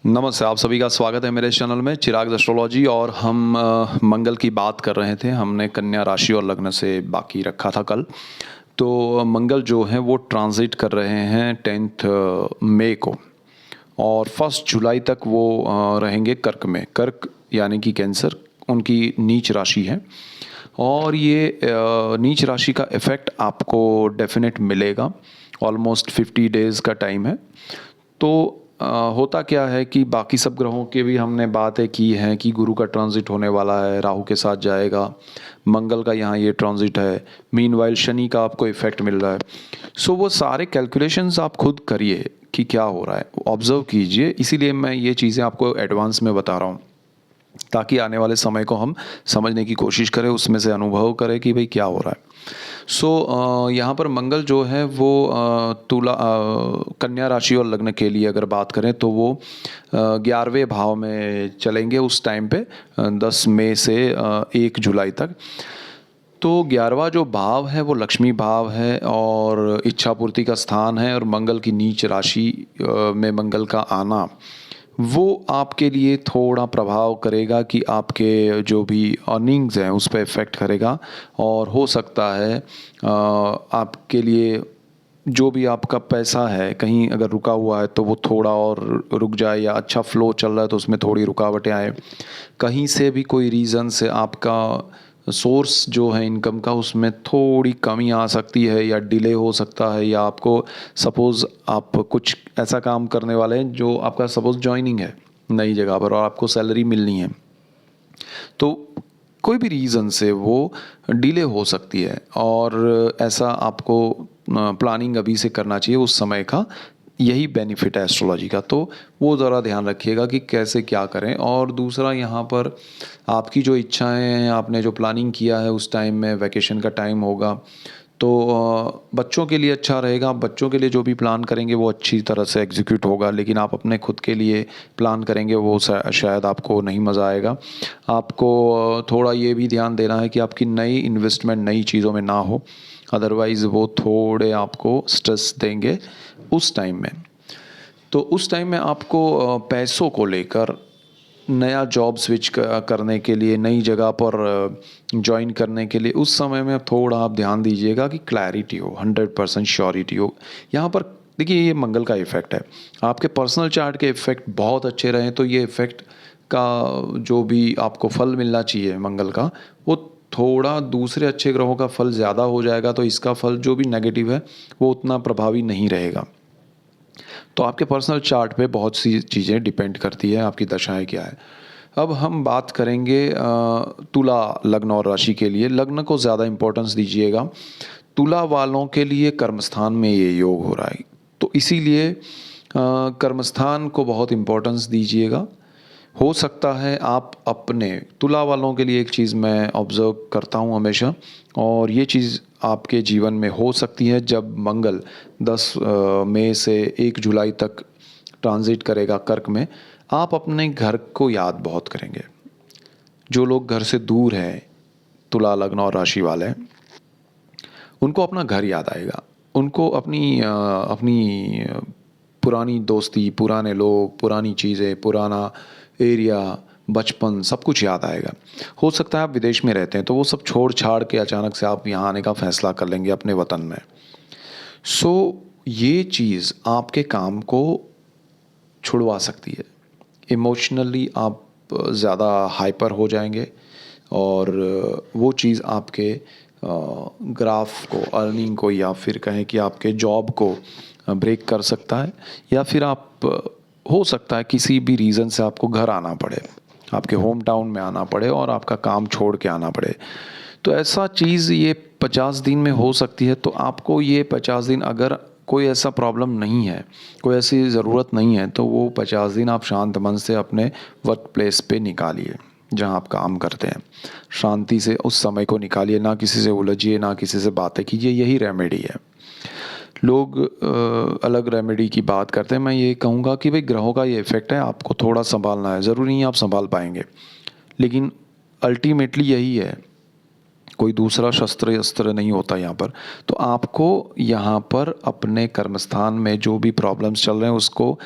नमस्ते, आप सभी का स्वागत है मेरे इस चैनल में चिराग एस्ट्रोलॉजी। और हम मंगल की बात कर रहे थे। हमने कन्या राशि और लग्न से बाकी रखा था कल। तो मंगल जो है वो ट्रांजिट कर रहे हैं 10 मई को, और 1 जुलाई तक वो रहेंगे कर्क में। कर्क यानी कि कैंसर उनकी नीच राशि है, और ये नीच राशि का इफ़ेक्ट आपको डेफिनेट मिलेगा। ऑलमोस्ट 50 डेज़ का टाइम है। तो होता क्या है कि बाकी सब ग्रहों के भी हमने बातें की हैं कि गुरु का ट्रांजिट होने वाला है, राहु के साथ जाएगा, मंगल का यहाँ ये ट्रांजिट है, मीनवाइल शनि का आपको इफेक्ट मिल रहा है। सो वो सारे कैलकुलेशंस आप खुद करिए कि क्या हो रहा है, ऑब्जर्व कीजिए। इसीलिए मैं ये चीज़ें आपको एडवांस में बता रहा हूँ, ताकि आने वाले समय को हम समझने की कोशिश करें, उसमें से अनुभव करें कि भाई क्या हो रहा है। यहाँ पर मंगल जो है वो कन्या राशि और लग्न के लिए अगर बात करें तो वो 11वें भाव में चलेंगे उस टाइम पे, 10 मई से 1 जुलाई तक। तो 11वां जो भाव है वो लक्ष्मी भाव है और इच्छा पूर्ति का स्थान है, और मंगल की नीच राशि में मंगल का आना वो आपके लिए थोड़ा प्रभाव करेगा कि आपके जो भी अर्निंग्स हैं उस पर इफ़ेक्ट करेगा। और हो सकता है आपके लिए जो भी आपका पैसा है कहीं अगर रुका हुआ है तो वो थोड़ा और रुक जाए, या अच्छा फ्लो चल रहा है तो उसमें थोड़ी रुकावटें आए। कहीं से भी कोई रीज़न से आपका सोर्स जो है इनकम का उसमें थोड़ी कमी आ सकती है, या डिले हो सकता है, या आपको सपोज़ आप कुछ ऐसा काम करने वाले हैं जो आपका सपोज़ जॉइनिंग है नई जगह पर और आपको सैलरी मिलनी है, तो कोई भी रीज़न से वो डिले हो सकती है। और ऐसा आपको प्लानिंग अभी से करना चाहिए उस समय का। यही बेनिफिट है एस्ट्रोलॉजी का। तो वो ज़रा ध्यान रखिएगा कि कैसे क्या करें। और दूसरा, यहाँ पर आपकी जो इच्छाएं हैं, आपने जो प्लानिंग किया है उस टाइम में वैकेशन का टाइम होगा, तो बच्चों के लिए अच्छा रहेगा। आप बच्चों के लिए जो भी प्लान करेंगे वो अच्छी तरह से एग्जीक्यूट होगा, लेकिन आप अपने खुद के लिए प्लान करेंगे वो शायद आपको नहीं मज़ा आएगा। आपको थोड़ा ये भी ध्यान देना है कि आपकी नई इन्वेस्टमेंट नई चीज़ों में ना हो, अदरवाइज़ वो थोड़े आपको स्ट्रेस देंगे उस टाइम में। तो उस टाइम में आपको पैसों को लेकर नया जॉब स्विच करने के लिए, नई जगह पर जॉइन करने के लिए उस समय में थोड़ा आप ध्यान दीजिएगा कि क्लैरिटी हो, 100% श्योरिटी हो। यहाँ पर देखिए, ये मंगल का इफ़ेक्ट है। आपके पर्सनल चार्ट के इफ़ेक्ट बहुत अच्छे रहें तो ये इफ़ेक्ट का जो भी आपको फल मिलना चाहिए मंगल का, वो थोड़ा दूसरे अच्छे ग्रहों का फल ज़्यादा हो जाएगा, तो इसका फल जो भी नेगेटिव है वो उतना प्रभावी नहीं रहेगा। तो आपके पर्सनल चार्ट पे बहुत सी चीज़ें डिपेंड करती है, आपकी दशाएं क्या है। अब हम बात करेंगे तुला लग्न और राशि के लिए। लग्न को ज़्यादा इम्पोर्टेंस दीजिएगा। तुला वालों के लिए कर्मस्थान में ये योग हो रहा है, तो इसीलिए कर्मस्थान को बहुत इम्पोर्टेंस दीजिएगा। हो सकता है आप अपने तुला वालों के लिए एक चीज़ मैं ऑब्ज़र्व करता हूँ हमेशा, और ये चीज़ आपके जीवन में हो सकती है जब मंगल 10 मई से 1 जुलाई तक ट्रांजिट करेगा कर्क में। आप अपने घर को याद बहुत करेंगे। जो लोग घर से दूर हैं, तुला लग्न और राशि वाले, उनको अपना घर याद आएगा। उनको अपनी पुरानी दोस्ती, पुराने लोग, पुरानी चीज़ें, पुराना एरिया, बचपन, सब कुछ याद आएगा। हो सकता है आप विदेश में रहते हैं तो वो सब छोड़ छाड़ के अचानक से आप यहाँ आने का फ़ैसला कर लेंगे अपने वतन में। सो ये चीज़ आपके काम को छुड़वा सकती है। इमोशनली आप ज़्यादा हाइपर हो जाएंगे, और वो चीज़ आपके ग्राफ को, अर्निंग को, या फिर कहें कि आपके जॉब को ब्रेक कर सकता है। या फिर आप हो सकता है किसी भी रीज़न से आपको घर आना पड़े, आपके होम टाउन में आना पड़े और आपका काम छोड़ के आना पड़े। तो ऐसा चीज़ ये 50 दिन में हो सकती है। तो आपको ये 50 दिन, अगर कोई ऐसा प्रॉब्लम नहीं है, कोई ऐसी ज़रूरत नहीं है, तो वो 50 दिन आप शांत मन से अपने वर्क प्लेस पे निकालिए जहाँ आप काम करते हैं। शांति से उस समय को निकालिए, ना किसी से उलझिए, ना किसी से बातें कीजिए। यही रेमेडी है। लोग अलग रेमेडी की बात करते हैं। मैं ये कहूँगा कि भाई ग्रहों का ये इफ़ेक्ट है, आपको थोड़ा संभालना है। ज़रूरी नहीं आप संभाल पाएंगे, लेकिन अल्टीमेटली यही है। कोई दूसरा शस्त्र अस्त्र नहीं होता यहाँ पर। तो आपको यहाँ पर अपने कर्मस्थान में जो भी प्रॉब्लम्स चल रहे हैं उसको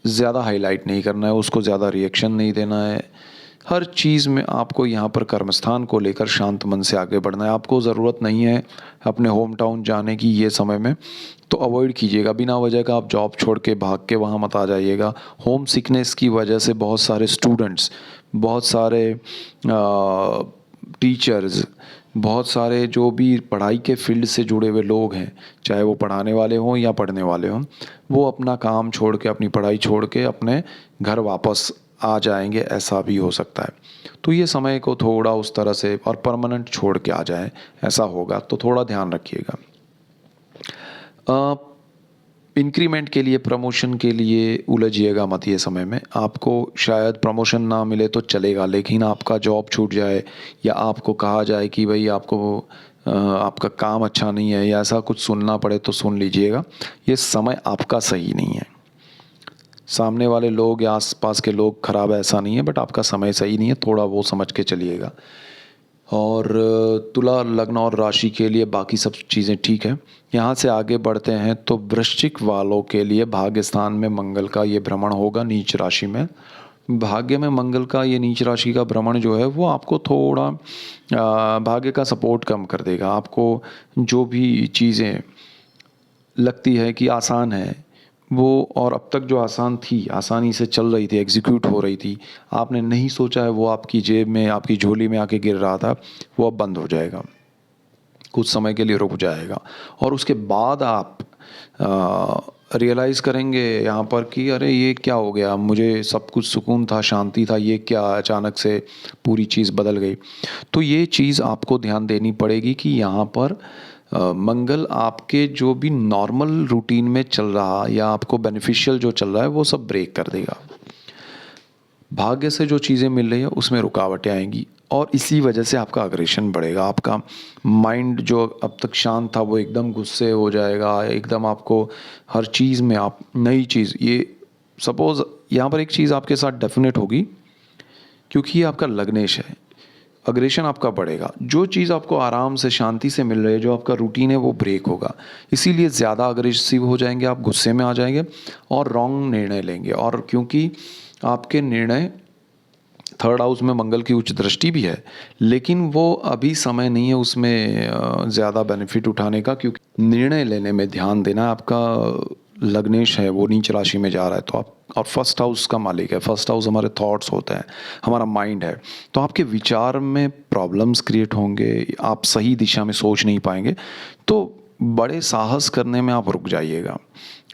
ज़्यादा हाईलाइट नहीं करना है, उसको ज़्यादा रिएक्शन नहीं देना है। हर चीज़ में आपको यहाँ पर कर्मस्थान को लेकर शांत मन से आगे बढ़ना है। आपको ज़रूरत नहीं है अपने होम टाउन जाने की ये समय में, तो अवॉइड कीजिएगा। बिना वजह का आप जॉब छोड़ के भाग के वहाँ मत आ जाइएगा। होम सिकनेस की वजह से बहुत सारे स्टूडेंट्स, बहुत सारे टीचर्स, बहुत सारे जो भी पढ़ाई के फील्ड से जुड़े हुए लोग हैं, चाहे वो पढ़ाने वाले हों या पढ़ने वाले हों, वो अपना काम छोड़ के, अपनी पढ़ाई छोड़ के अपने घर वापस आ जाएंगे, ऐसा भी हो सकता है। तो ये समय को थोड़ा उस तरह से और परमानेंट छोड़ के आ जाए, ऐसा होगा तो थोड़ा ध्यान रखिएगा। इंक्रीमेंट के लिए, प्रमोशन के लिए उलझिएगा मत ये समय में। आपको शायद प्रमोशन ना मिले तो चलेगा, लेकिन आपका जॉब छूट जाए या आपको कहा जाए कि भाई आपको आपका काम अच्छा नहीं है या ऐसा कुछ सुनना पड़े तो सुन लीजिएगा। ये समय आपका सही नहीं है। सामने वाले लोग या आसपास के लोग खराब है ऐसा नहीं है, बट आपका समय सही नहीं है, थोड़ा वो समझ के चलिएगा। और तुला लग्न और राशि के लिए बाकी सब चीज़ें ठीक है। यहाँ से आगे बढ़ते हैं तो वृश्चिक वालों के लिए भाग्य स्थान में मंगल का ये भ्रमण होगा नीच राशि में। भाग्य में मंगल का ये नीच राशि का भ्रमण जो है वो आपको थोड़ा भाग्य का सपोर्ट कम कर देगा। आपको जो भी चीज़ें लगती है कि आसान है वो, और अब तक जो आसान थी, आसानी से चल रही थी, एग्जीक्यूट हो रही थी, आपने नहीं सोचा है वो आपकी जेब में, आपकी झोली में आके गिर रहा था, वो अब बंद हो जाएगा, कुछ समय के लिए रुक जाएगा। और उसके बाद आप रियलाइज़ करेंगे यहाँ पर कि अरे ये क्या हो गया, मुझे सब कुछ सुकून था, शांति था, ये क्या अचानक से पूरी चीज़ बदल गई। तो ये चीज़ आपको ध्यान देनी पड़ेगी कि यहाँ पर मंगल आपके जो भी नॉर्मल रूटीन में चल रहा या आपको बेनिफिशियल जो चल रहा है वो सब ब्रेक कर देगा। भाग्य से जो चीज़ें मिल रही है उसमें रुकावटें आएंगी और इसी वजह से आपका अग्रेशन बढ़ेगा। आपका माइंड जो अब तक शांत था वो एकदम गुस्से हो जाएगा, एकदम आपको हर चीज़ में आप नई चीज़, ये सपोज़ यहाँ पर एक चीज़ आपके साथ डेफिनेट होगी क्योंकि ये आपका लग्नेश है, अग्रेशन आपका बढ़ेगा। जो चीज़ आपको आराम से शांति से मिल रही है, जो आपका रूटीन है वो ब्रेक होगा, इसीलिए ज़्यादा अग्रेसिव हो जाएंगे, आप गुस्से में आ जाएंगे और रॉन्ग निर्णय लेंगे। और क्योंकि आपके निर्णय, थर्ड हाउस में मंगल की उच्च दृष्टि भी है, लेकिन वो अभी समय नहीं है उसमें ज़्यादा बेनिफिट उठाने का, क्योंकि निर्णय लेने में ध्यान देना। आपका लग्नेश है वो नीच राशि में जा रहा है, तो आप, और फर्स्ट हाउस का मालिक है, फर्स्ट हाउस हमारे थॉट्स होते हैं, हमारा माइंड है, तो आपके विचार में प्रॉब्लम्स क्रिएट होंगे, आप सही दिशा में सोच नहीं पाएंगे। तो बड़े साहस करने में आप रुक जाइएगा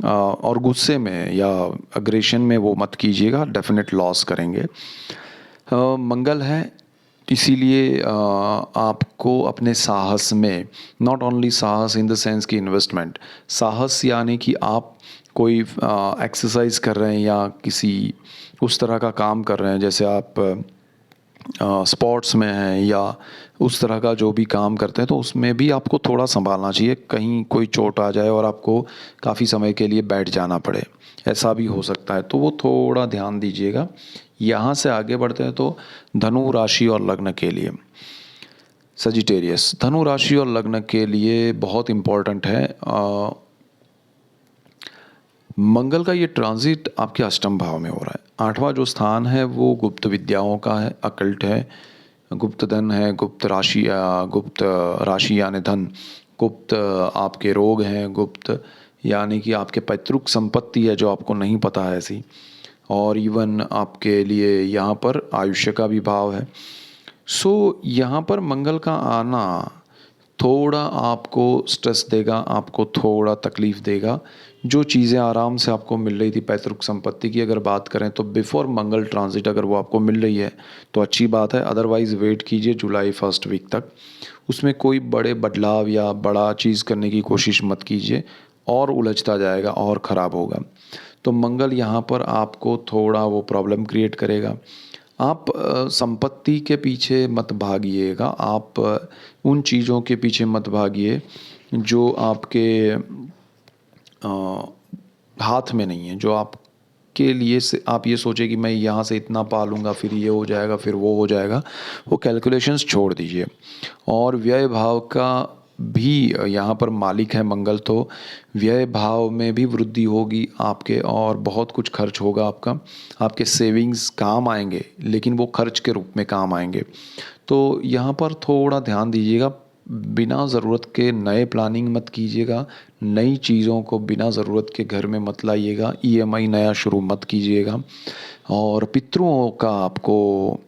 और गुस्से में या अग्रेशन में वो मत कीजिएगा, डेफिनेट लॉस करेंगे। मंगल है, इसीलिए आपको अपने साहस में, नॉट ओनली साहस इन द सेंस की इन्वेस्टमेंट, साहस यानी कि आप कोई एक्सरसाइज कर रहे हैं या किसी उस तरह का काम कर रहे हैं, जैसे आप स्पोर्ट्स में हैं या उस तरह का जो भी काम करते हैं, तो उसमें भी आपको थोड़ा संभालना चाहिए, कहीं कोई चोट आ जाए और आपको काफ़ी समय के लिए बैठ जाना पड़े, ऐसा भी हो सकता है, तो वो थोड़ा ध्यान दीजिएगा। यहाँ से आगे बढ़ते हैं तो धनु राशि और लग्न के लिए, सजिटेरियस, धनु राशि और लग्न के लिए बहुत इम्पोर्टेंट है। मंगल का ये ट्रांजिट आपके अष्टम भाव में हो रहा है। आठवां जो स्थान है वो गुप्त विद्याओं का है, अकल्ट है, गुप्त धन है, गुप्त राशि यानी धन, गुप्त आपके रोग हैं, गुप्त यानी कि आपके पैतृक संपत्ति है जो आपको नहीं पता है ऐसी, और इवन आपके लिए यहाँ पर आयुष्य का भी भाव है। सो यहाँ पर मंगल का आना थोड़ा आपको स्ट्रेस देगा, आपको थोड़ा तकलीफ़ देगा। जो चीज़ें आराम से आपको मिल रही थी, पैतृक संपत्ति की अगर बात करें तो बिफोर मंगल ट्रांजिट अगर वो आपको मिल रही है तो अच्छी बात है, अदरवाइज़ वेट कीजिए जुलाई फर्स्ट वीक तक। उसमें कोई बड़े बदलाव या बड़ा चीज़ करने की कोशिश मत कीजिए, और उलझता जाएगा और ख़राब होगा। तो मंगल यहाँ पर आपको थोड़ा वो प्रॉब्लम क्रिएट करेगा। आप संपत्ति के पीछे मत भागिएगा, आप उन चीज़ों के पीछे मत भागिए जो आपके हाथ में नहीं है, जो आपके लिए से आप ये सोचे कि मैं यहाँ से इतना पालूंगा, फिर ये हो जाएगा, फिर वो हो जाएगा, वो कैलकुलेशंस छोड़ दीजिए। और व्यय भाव का भी यहाँ पर मालिक है मंगल, तो व्यय भाव में भी वृद्धि होगी आपके और बहुत कुछ खर्च होगा आपका। आपके सेविंग्स काम आएंगे लेकिन वो खर्च के रूप में काम आएंगे। तो यहाँ पर थोड़ा ध्यान दीजिएगा, बिना ज़रूरत के नए प्लानिंग मत कीजिएगा, नई चीज़ों को बिना ज़रूरत के घर में मत लाइएगा, ईएमआई नया शुरू मत कीजिएगा। और पितरों का आपको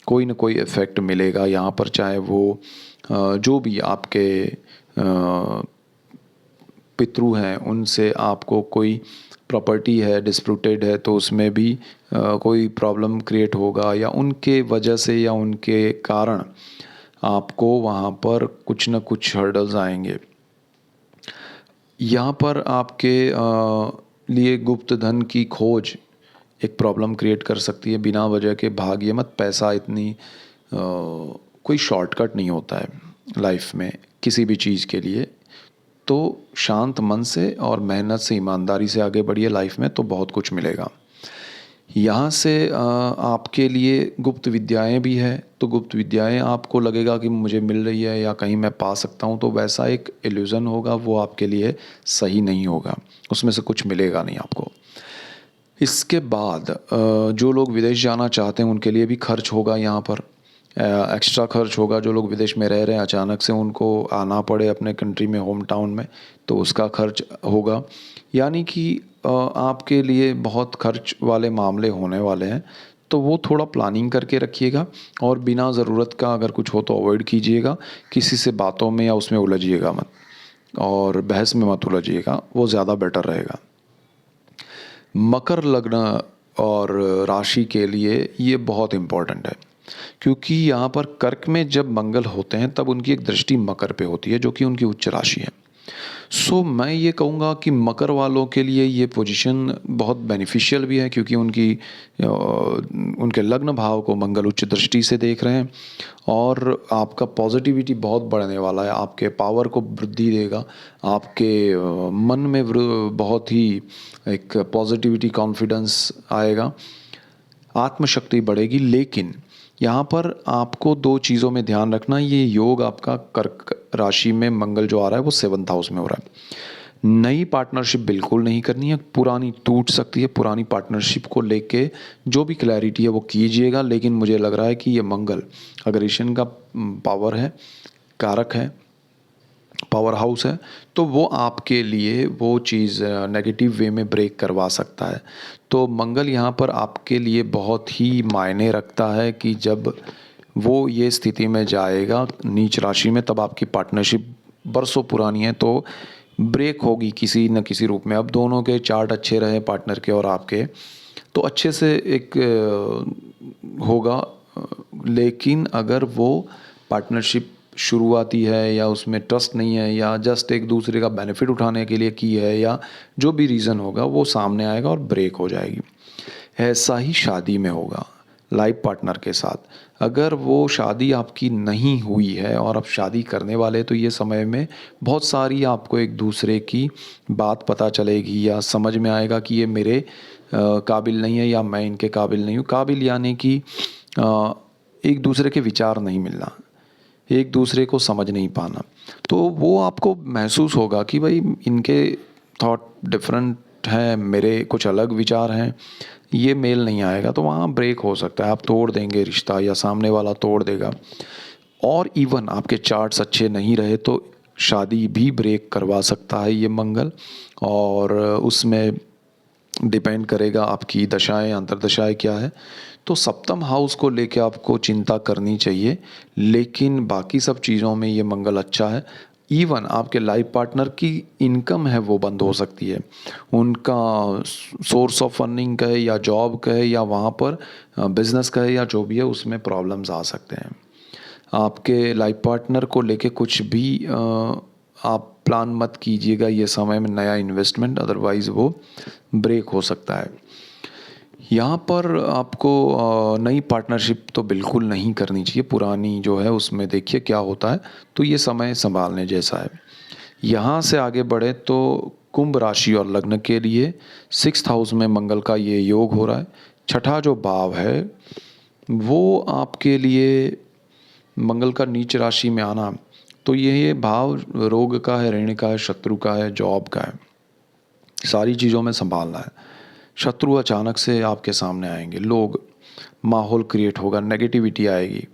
कोई ना कोई इफ़ेक्ट मिलेगा यहाँ पर, चाहे वो जो भी आपके पितृ हैं उनसे आपको कोई प्रॉपर्टी है डिस्प्यूटेड है तो उसमें भी कोई प्रॉब्लम क्रिएट होगा, या उनके वजह से या उनके कारण आपको वहाँ पर कुछ न कुछ हर्डल्स आएंगे। यहाँ पर आपके लिए गुप्त धन की खोज एक प्रॉब्लम क्रिएट कर सकती है। बिना वजह के भागिए मत, पैसा इतनी कोई शॉर्टकट नहीं होता है लाइफ में किसी भी चीज़ के लिए। तो शांत मन से और मेहनत से, ईमानदारी से आगे बढ़िए, लाइफ में तो बहुत कुछ मिलेगा। यहाँ से आपके लिए गुप्त विद्याएं भी है, तो गुप्त विद्याएं आपको लगेगा कि मुझे मिल रही है या कहीं मैं पा सकता हूँ, तो वैसा एक इल्यूज़न होगा, वो आपके लिए सही नहीं होगा, उसमें से कुछ मिलेगा नहीं आपको। इसके बाद जो लोग विदेश जाना चाहते हैं उनके लिए भी खर्च होगा, यहाँ पर एक्स्ट्रा खर्च होगा। जो लोग विदेश में रह रहे हैं अचानक से उनको आना पड़े अपने कंट्री में, होम टाउन में, तो उसका खर्च होगा। यानी कि आपके लिए बहुत खर्च वाले मामले होने वाले हैं, तो वो थोड़ा प्लानिंग करके रखिएगा और बिना ज़रूरत का अगर कुछ हो तो अवॉइड कीजिएगा। किसी से बातों में या उसमें उलझिएगा मत और बहस में मत उलझिएगा, वो ज़्यादा बेटर रहेगा। मकर लग्न और राशि के लिए ये बहुत इम्पोर्टेंट है, क्योंकि यहाँ पर कर्क में जब मंगल होते हैं तब उनकी एक दृष्टि मकर पे होती है जो कि उनकी उच्च राशि है। सो मैं ये कहूँगा कि मकर वालों के लिए ये पोजीशन बहुत बेनिफिशियल भी है, क्योंकि उनके लग्न भाव को मंगल उच्च दृष्टि से देख रहे हैं और आपका पॉजिटिविटी बहुत बढ़ने वाला है, आपके पावर को वृद्धि देगा, आपके मन में बहुत ही एक पॉजिटिविटी कॉन्फिडेंस आएगा, आत्मशक्ति बढ़ेगी। लेकिन यहाँ पर आपको दो चीज़ों में ध्यान रखना, ये योग आपका कर्क राशि में मंगल जो आ रहा है वो 7th हाउस में हो रहा है। नई पार्टनरशिप बिल्कुल नहीं करनी है, पुरानी टूट सकती है। पुरानी पार्टनरशिप को लेके जो भी क्लैरिटी है वो कीजिएगा, लेकिन मुझे लग रहा है कि ये मंगल अग्रेशन का पावर है, कारक है, पावर हाउस है, तो वो आपके लिए वो चीज़ नेगेटिव वे में ब्रेक करवा सकता है। तो मंगल यहाँ पर आपके लिए बहुत ही मायने रखता है कि जब वो ये स्थिति में जाएगा नीच राशि में, तब आपकी पार्टनरशिप बरसों पुरानी है तो ब्रेक होगी किसी न किसी रूप में। अब दोनों के चार्ट अच्छे रहे, पार्टनर के और आपके, तो अच्छे से एक होगा। लेकिन अगर वो पार्टनरशिप शुरुआती है या उसमें ट्रस्ट नहीं है या जस्ट एक दूसरे का बेनिफिट उठाने के लिए की है या जो भी रीज़न होगा वो सामने आएगा और ब्रेक हो जाएगी। ऐसा ही शादी में होगा लाइफ पार्टनर के साथ। अगर वो शादी आपकी नहीं हुई है और आप शादी करने वाले, तो ये समय में बहुत सारी आपको एक दूसरे की बात पता चलेगी या समझ में आएगा कि ये मेरे काबिल नहीं है या मैं इनके काबिल नहीं हूँ। काबिल यानी कि एक दूसरे के विचार नहीं मिलना, एक दूसरे को समझ नहीं पाना, तो वो आपको महसूस होगा कि भाई इनके थॉट डिफरेंट हैं, मेरे कुछ अलग विचार हैं, ये मेल नहीं आएगा, तो वहाँ ब्रेक हो सकता है। आप तोड़ देंगे रिश्ता या सामने वाला तोड़ देगा। और इवन आपके चार्ट्स अच्छे नहीं रहे तो शादी भी ब्रेक करवा सकता है ये मंगल, और उसमें डिपेंड करेगा आपकी दशाएं अंतर्दशाएं क्या है। तो सप्तम हाउस को लेके आपको चिंता करनी चाहिए, लेकिन बाकी सब चीज़ों में ये मंगल अच्छा है। इवन आपके लाइफ पार्टनर की इनकम है वो बंद हो सकती है, उनका सोर्स ऑफ अर्निंग का है या जॉब का है या वहाँ पर बिजनेस का है या जो भी है, उसमें प्रॉब्लम्स आ सकते हैं। आपके लाइफ पार्टनर को लेके कुछ भी आप प्लान मत कीजिएगा ये समय में नया इन्वेस्टमेंट, अदरवाइज़ वो ब्रेक हो सकता है। यहाँ पर आपको नई पार्टनरशिप तो बिल्कुल नहीं करनी चाहिए, पुरानी जो है उसमें देखिए क्या होता है, तो ये समय संभालने जैसा है। यहाँ से आगे बढ़े तो कुंभ राशि और लग्न के लिए 6th हाउस में मंगल का ये योग हो रहा है। छठा जो भाव है वो आपके लिए मंगल का नीच राशि में आना तो ये भाव रोग का है, ऋण का है, शत्रु का है, जॉब का है, सारी चीज़ों में संभालना है। शत्रु अचानक से आपके सामने आएंगे, लोग, माहौल क्रिएट होगा, नेगेटिविटी आएगी,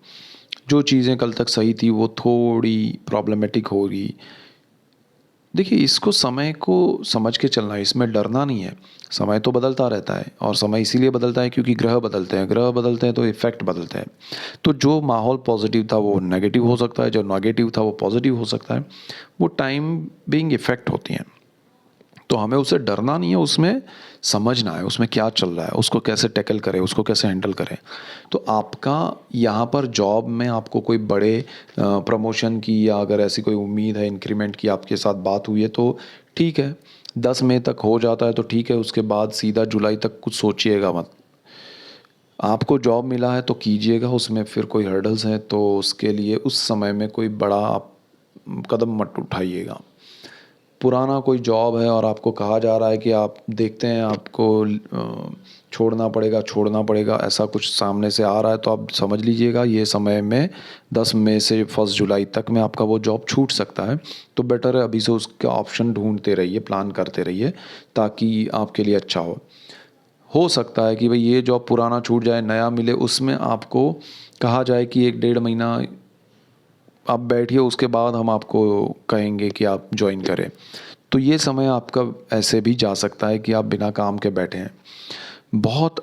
जो चीज़ें कल तक सही थी वो थोड़ी प्रॉब्लमेटिक होगी। देखिए, इसको समय को समझ के चलना है, इसमें डरना नहीं है। समय तो बदलता रहता है और समय इसीलिए बदलता है क्योंकि ग्रह बदलते हैं, ग्रह बदलते हैं तो इफ़ेक्ट बदलते हैं। तो जो माहौल पॉजिटिव था वो नेगेटिव हो सकता है, जो नेगेटिव था वो पॉजिटिव हो सकता है। वो टाइम बीइंग इफ़ेक्ट होती हैं। तो हमें उससे डरना नहीं है, उसमें समझना है उसमें क्या चल रहा है, उसको कैसे टैकल करें, उसको कैसे हैंडल करें। तो आपका यहाँ पर जॉब में आपको कोई बड़े प्रमोशन की या अगर ऐसी कोई उम्मीद है इंक्रीमेंट की, आपके साथ बात हुई है तो ठीक है, 10 मई तक हो जाता है तो ठीक है, उसके बाद सीधा जुलाई तक कुछ सोचिएगा मत। आपको जॉब मिला है तो कीजिएगा, उसमें फिर कोई हर्डल्स हैं तो उसके लिए उस समय में कोई बड़ा आप कदम मत उठाइएगा। पुराना कोई जॉब है और आपको कहा जा रहा है कि आप देखते हैं आपको छोड़ना पड़ेगा, ऐसा कुछ सामने से आ रहा है तो आप समझ लीजिएगा ये समय में 10 मई से 1 जुलाई तक में आपका वो जॉब छूट सकता है। तो बेटर है अभी से उसका ऑप्शन ढूंढते रहिए, प्लान करते रहिए ताकि आपके लिए अच्छा हो सकता है कि भाई ये जॉब पुराना छूट जाए, नया मिले, उसमें आपको कहा जाए कि 1 डेढ़ महीना आप बैठिए, उसके बाद हम आपको कहेंगे कि आप ज्वाइन करें। तो ये समय आपका ऐसे भी जा सकता है कि आप बिना काम के बैठे हैं। बहुत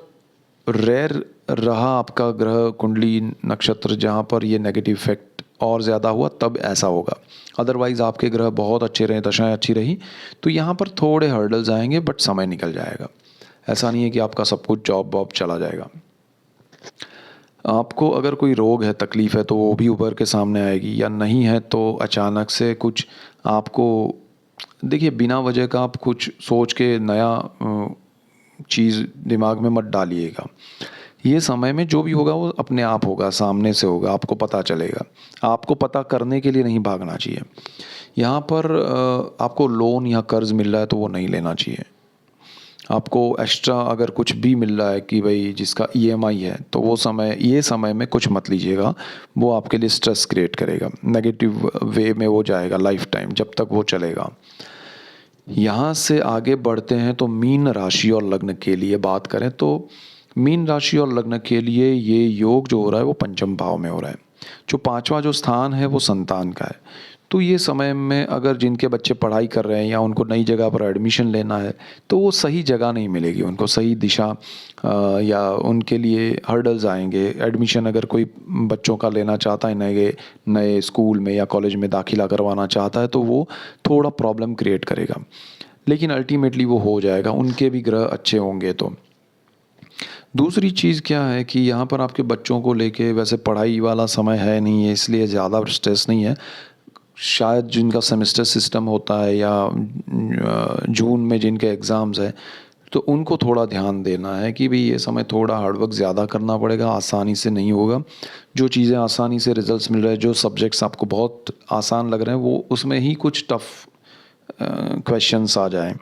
रेयर रहा आपका ग्रह कुंडली नक्षत्र जहाँ पर ये नेगेटिव इफेक्ट और ज़्यादा हुआ तब ऐसा होगा। अदरवाइज़ आपके ग्रह बहुत अच्छे रहे, दशाएं अच्छी रही तो यहाँ पर थोड़े हर्डल्स आएंगे बट समय निकल जाएगा। ऐसा नहीं है कि आपका सब कुछ जॉब वॉब चला जाएगा। आपको अगर कोई रोग है, तकलीफ़ है तो वो भी उभर के सामने आएगी, या नहीं है तो अचानक से कुछ आपको, देखिए बिना वजह का आप कुछ सोच के नया चीज़ दिमाग में मत डालिएगा। ये समय में जो भी होगा वो अपने आप होगा, सामने से होगा, आपको पता चलेगा। आपको पता करने के लिए नहीं भागना चाहिए। यहाँ पर आपको लोन या कर्ज़ मिल रहा है तो वो नहीं लेना चाहिए। आपको एक्स्ट्रा अगर कुछ भी मिल रहा है कि भाई जिसका ईएमआई है तो वो ये समय में कुछ मत लीजिएगा, वो आपके लिए स्ट्रेस क्रिएट करेगा, नेगेटिव वे में वो जाएगा लाइफ टाइम जब तक वो चलेगा। यहाँ से आगे बढ़ते हैं तो मीन राशि और लग्न के लिए बात करें तो मीन राशि और लग्न के लिए ये योग जो हो रहा है वो पंचम भाव में हो रहा है। जो पांचवा जो स्थान है वो संतान का है। तो ये समय में अगर जिनके बच्चे पढ़ाई कर रहे हैं या उनको नई जगह पर एडमिशन लेना है तो वो सही जगह नहीं मिलेगी, उनको सही दिशा या उनके लिए हर्डल्स आएंगे। एडमिशन अगर कोई बच्चों का लेना चाहता है, नए नए स्कूल में या कॉलेज में दाखिला करवाना चाहता है तो वो थोड़ा प्रॉब्लम क्रिएट करेगा, लेकिन अल्टीमेटली वो हो जाएगा, उनके भी ग्रह अच्छे होंगे तो। दूसरी चीज़ क्या है कि यहाँ पर आपके बच्चों को लेके वैसे पढ़ाई वाला समय है नहीं है, इसलिए ज़्यादा स्ट्रेस नहीं है। शायद जिनका सेमेस्टर सिस्टम होता है या जून में जिनके एग्ज़ाम्स हैं तो उनको थोड़ा ध्यान देना है कि भाई ये समय थोड़ा हार्डवर्क ज़्यादा करना पड़ेगा, आसानी से नहीं होगा। जो चीज़ें आसानी से रिजल्ट्स मिल रहे हैं, जो सब्जेक्ट्स आपको बहुत आसान लग रहे हैं वो उसमें ही कुछ टफ क्वेश्चंस आ जाएं,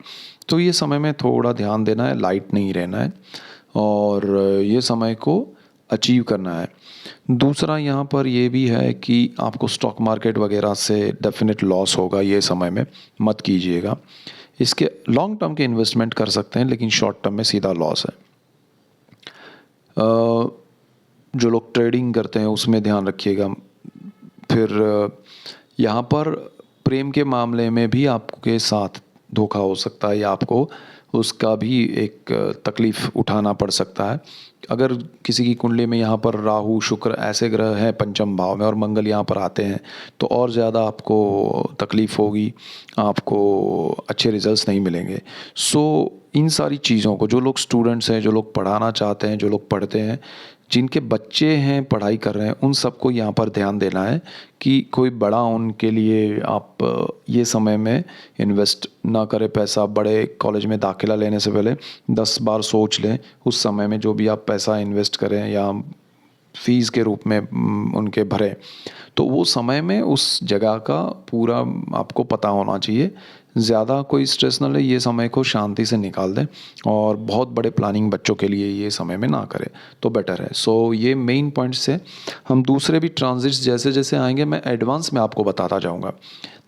तो ये समय में थोड़ा ध्यान देना है, लाइट नहीं रहना है और ये समय को अचीव करना है। दूसरा यहाँ पर ये भी है कि आपको स्टॉक मार्केट वगैरह से डेफिनेट लॉस होगा, ये समय में मत कीजिएगा। इसके लॉन्ग टर्म के इन्वेस्टमेंट कर सकते हैं लेकिन शॉर्ट टर्म में सीधा लॉस है। जो लोग ट्रेडिंग करते हैं उसमें ध्यान रखिएगा। फिर यहाँ पर प्रेम के मामले में भी आपके साथ धोखा हो सकता है या आपको उसका भी एक तकलीफ़ उठाना पड़ सकता है। अगर किसी की कुंडली में यहाँ पर राहु शुक्र ऐसे ग्रह हैं पंचम भाव में और मंगल यहाँ पर आते हैं तो और ज़्यादा आपको तकलीफ़ होगी, आपको अच्छे रिजल्ट्स नहीं मिलेंगे। सो इन सारी चीज़ों को, जो लोग स्टूडेंट्स हैं, जो लोग पढ़ाना चाहते हैं, जो लोग पढ़ते हैं, जिनके बच्चे हैं पढ़ाई कर रहे हैं, उन सबको यहाँ पर ध्यान देना है कि कोई बड़ा उनके लिए आप ये समय में इन्वेस्ट ना करें पैसा। बड़े कॉलेज में दाखिला लेने से पहले 10 बार सोच लें, उस समय में जो भी आप पैसा इन्वेस्ट करें या फ़ीस के रूप में उनके भरें तो वो समय में उस जगह का पूरा आपको पता होना चाहिए। ज़्यादा कोई स्ट्रेस ना ले, ये समय को शांति से निकाल दें और बहुत बड़े प्लानिंग बच्चों के लिए ये समय में ना करें तो बेटर है। सो ये मेन पॉइंट्स है। हम दूसरे भी ट्रांजिट्स जैसे जैसे आएंगे मैं एडवांस में आपको बताता जाऊँगा,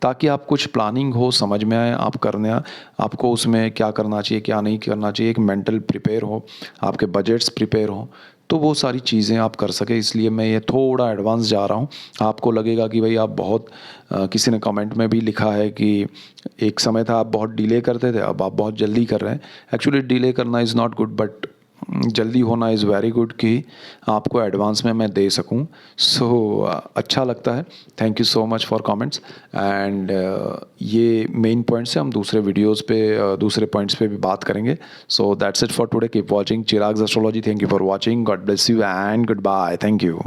ताकि आप कुछ प्लानिंग हो, समझ में आए आप करने आपको उसमें क्या करना चाहिए क्या नहीं करना चाहिए, एक मेंटल प्रिपेयर हो, आपके बजट्स प्रिपेयर हो, तो वो सारी चीज़ें आप कर सके। इसलिए मैं ये थोड़ा एडवांस जा रहा हूँ। आपको लगेगा कि भाई आप बहुत किसी ने कमेंट में भी लिखा है कि एक समय था आप बहुत डिले करते थे, अब आप बहुत जल्दी कर रहे हैं। एक्चुअली डिले करना इज़ नॉट गुड, बट जल्दी होना इज़ वेरी गुड कि आपको एडवांस में मैं दे सकूं। सो अच्छा लगता है। Thank you so much for comments and ये मेन पॉइंट्स है। हम दूसरे वीडियोस पे दूसरे पॉइंट्स पे भी बात करेंगे। So that's it for today. Keep watching Chirag's astrology. Thank you for watching. God bless you and good bye. Thank you.